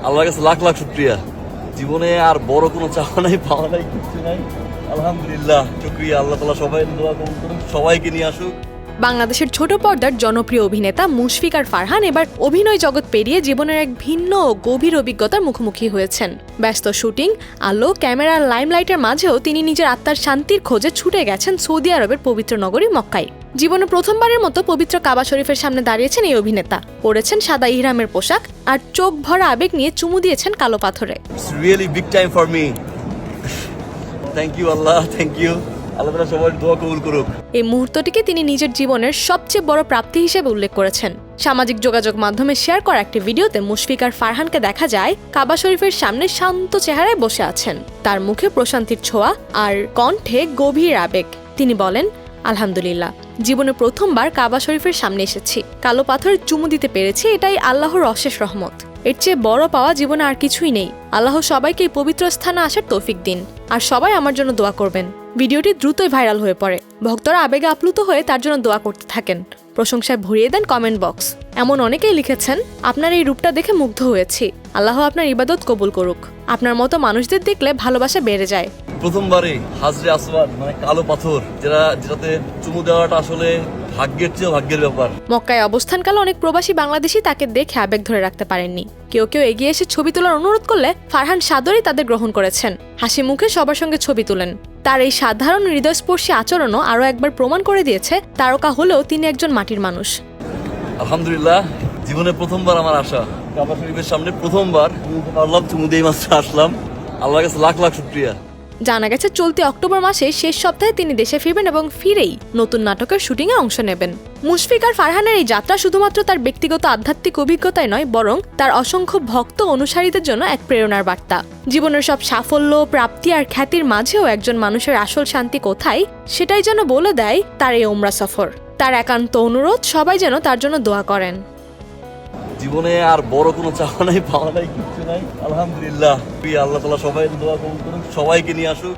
আল্লাহর কাছে লাখ লাখ শুকরিয়া। জীবনে আর বড় কোনো চাওয়া নাই, পাওয়া নাই, কিছু নাই। আলহামদুলিল্লাহ, শুকরিয়া। আল্লাহ তাআলা সবাই দোয়া কবুল করুন, সবাইকে নিয়ে আসুক। বাংলাদেশের ছোট পর্দার জনপ্রিয় অভিনেতা মুশফিক আর ফারহান এবার অভিনয় জগৎ পেরিয়ে জীবনের এক ভিন্ন ও গভীর অভিজ্ঞতার মুখোমুখি হয়েছেন। ব্যস্ত শুটিং, আলো, ক্যামেরার লাইমলাইটের মাঝেও তিনি নিজের আত্মার শান্তির খোঁজে ছুটে গেছেন সৌদি আরবের পবিত্র নগরী মক্কায়। জীবনে প্রথমবারের মতো পবিত্র কাবা শরীফের সামনে দাঁড়িয়েছেন এই অভিনেতা। পরেছেন সাদা ইহরামের পোশাক আর চোখ ভরা আবেগ নিয়ে চুমু দিয়েছেন কালো পাথরে। It's really big time for me. Thank you Allah, thank you. Allah তাআলা সবার দোয়া কবুল করুক। এই মুহূর্তটিকে তিনি নিজের জীবনের সবচেয়ে বড় প্রাপ্তি হিসেবে উল্লেখ করেছেন। সামাজিক যোগাযোগ মাধ্যমে শেয়ার করা একটি ভিডিওতে মুশফিক আর ফারহানকে দেখা যায় কাবা শরীফের সামনে শান্ত চেহারায় বসে আছেন। তার মুখে প্রশান্তির ছোঁয়া আর কণ্ঠে গভীর আবেগ। তিনি বলেন, আলহামদুলিল্লাহ, জীবনে প্রথমবার কাবা শরীফের সামনে এসেছি। কালো পাথরের চুমু দিতে পেরেছি, এটাই আল্লাহর অশেষ রহমত। এর চেয়ে বড় পাওয়া জীবনে আর কিছুই নেই। আল্লাহ সবাইকে এই পবিত্র স্থানে আসার তৌফিক দিন, আর সবাই আমার জন্য দোয়া করবেন। ভিডিওটি দ্রুতই ভাইরাল হয়ে পড়ে। ভক্তরা আবেগে আপ্লুত হয়ে তার জন্য দোয়া করতে থাকেন। প্রশংসায় ভরিয়ে দেন কমেন্ট বক্স। এমন অনেকেই লিখেছেন, আপনার এই রূপটা দেখে মুগ্ধ হয়েছি। আল্লাহ আপনার ইবাদত কবুল করুক। আপনার মতো মানুষদের দেখলে ভালোবাসা বেড়ে যায়। প্রথমবারে হাজরে আসওয়াদ মানে কালো পাথর, যেটাতে চুমু দেওয়াটা আসলে ভাগ্যের চেয়ে ভাগ্যের ব্যাপার। মক্কায় অবস্থানকালে অনেক প্রবাসী বাংলাদেশি তাকে দেখে আবেগ ধরে রাখতে পারেননি। কেউ কেউ এগিয়ে এসে ছবি তোলার অনুরোধ করলে ফারহান সাদরেই তাদের গ্রহণ করেছেন। হাসি মুখে সবার সঙ্গে ছবি তুলেন। তার এই সাধারণ হৃদয়স্পর্শী আচরণও আরও একবার প্রমাণ করে দিয়েছে তারকা হলেও তিনি একজন মাটির মানুষ। আলহামদুলিল্লাহ, জীবনে প্রথমবার আমার আসা কাবা শরীফের সামনে, প্রথমবার পারলাম, চুমু দিয়ে মাত্র আসলাম। আল্লাহর কাছে লাখ লাখ শুকরিয়া। জানা গেছে চলতি অক্টোবর মাসে শেষ সপ্তাহে তিনি দেশে ফিরবেন এবং ফিরেই নতুন নাটকের শুটিংয়ে অংশ নেবেন। মুশফিক আর ফারহানের এই যাত্রা শুধুমাত্র তার ব্যক্তিগত আধ্যাত্মিক অভিজ্ঞতায় নয়, বরং তার অসংখ্য ভক্ত অনুসারীদের জন্য এক প্রেরণার বার্তা। জীবনের সব সাফল্য, প্রাপ্তি আর খ্যাতির মাঝেও একজন মানুষের আসল শান্তি কোথায়, সেটাই যেন বলে দেয় তার এই ওমরা সফর। তার একান্ত অনুরোধ, সবাই যেন তার জন্য দোয়া করেন। জীবনে আর বড় কোনো চাওয়া নাই, পাওয়া নাই, কিছু নাই। আলহামদুলিল্লাহ, আল্লাহ তাআলা সবাই দোয়া কবুল করুন, সবাইকে নিয়ে আসুক।